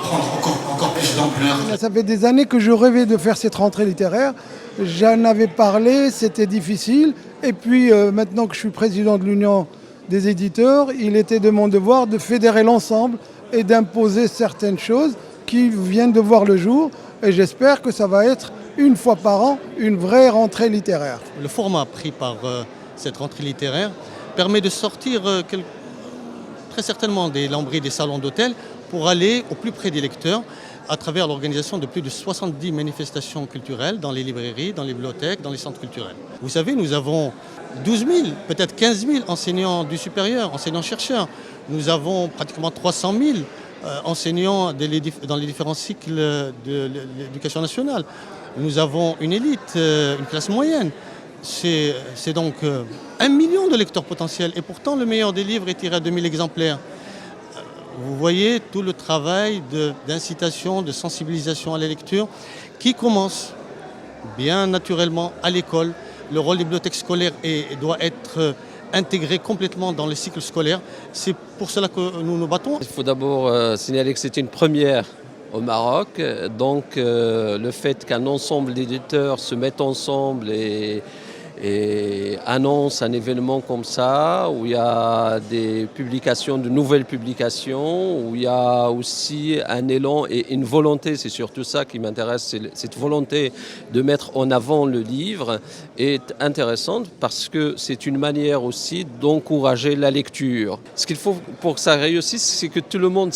prendre encore plus d'ampleur. Ça fait des années que je rêvais de faire cette rentrée littéraire. J'en avais parlé, c'était difficile. Et puis maintenant que je suis président de l'Union des éditeurs, il était de mon devoir de fédérer l'ensemble et d'imposer certaines choses qui viennent de voir le jour. Et j'espère que ça va être une fois par an une vraie rentrée littéraire. Le format pris par cette rentrée littéraire permet de sortir très certainement des lambris des salons d'hôtel pour aller au plus près des lecteurs à travers l'organisation de plus de 70 manifestations culturelles dans les librairies, dans les bibliothèques, dans les centres culturels. Vous savez, nous avons 12 000, peut-être 15 000 enseignants du supérieur, enseignants-chercheurs. Nous avons pratiquement 300 000 enseignants dans les différents cycles de l'éducation nationale. Nous avons une élite, une classe moyenne. C'est donc 1 million de lecteurs potentiels. Et pourtant, le meilleur des livres est tiré à 2000 exemplaires. Vous voyez tout le travail d'incitation, de sensibilisation à la lecture qui commence bien naturellement à l'école. Le rôle des bibliothèques scolaires doit être intégré complètement dans les cycles scolaires. C'est pour cela que nous nous battons. Il faut d'abord signaler que c'est une première au Maroc. Donc le fait qu'un ensemble d'éditeurs se mettent ensemble et annonce un événement comme ça, où il y a des publications, de nouvelles publications, où il y a aussi un élan et une volonté, c'est surtout ça qui m'intéresse, c'est cette volonté de mettre en avant le livre est intéressante parce que c'est une manière aussi d'encourager la lecture. Ce qu'il faut pour que ça réussisse, c'est que tout le monde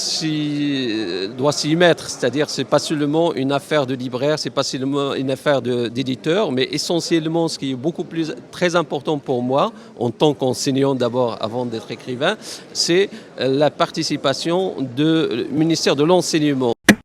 doit s'y mettre, c'est-à-dire c'est pas seulement une affaire de libraire, c'est pas seulement une affaire d'éditeur, mais essentiellement ce qui est beaucoup très important pour moi, en tant qu'enseignant d'abord avant d'être écrivain, c'est la participation du ministère de l'Enseignement.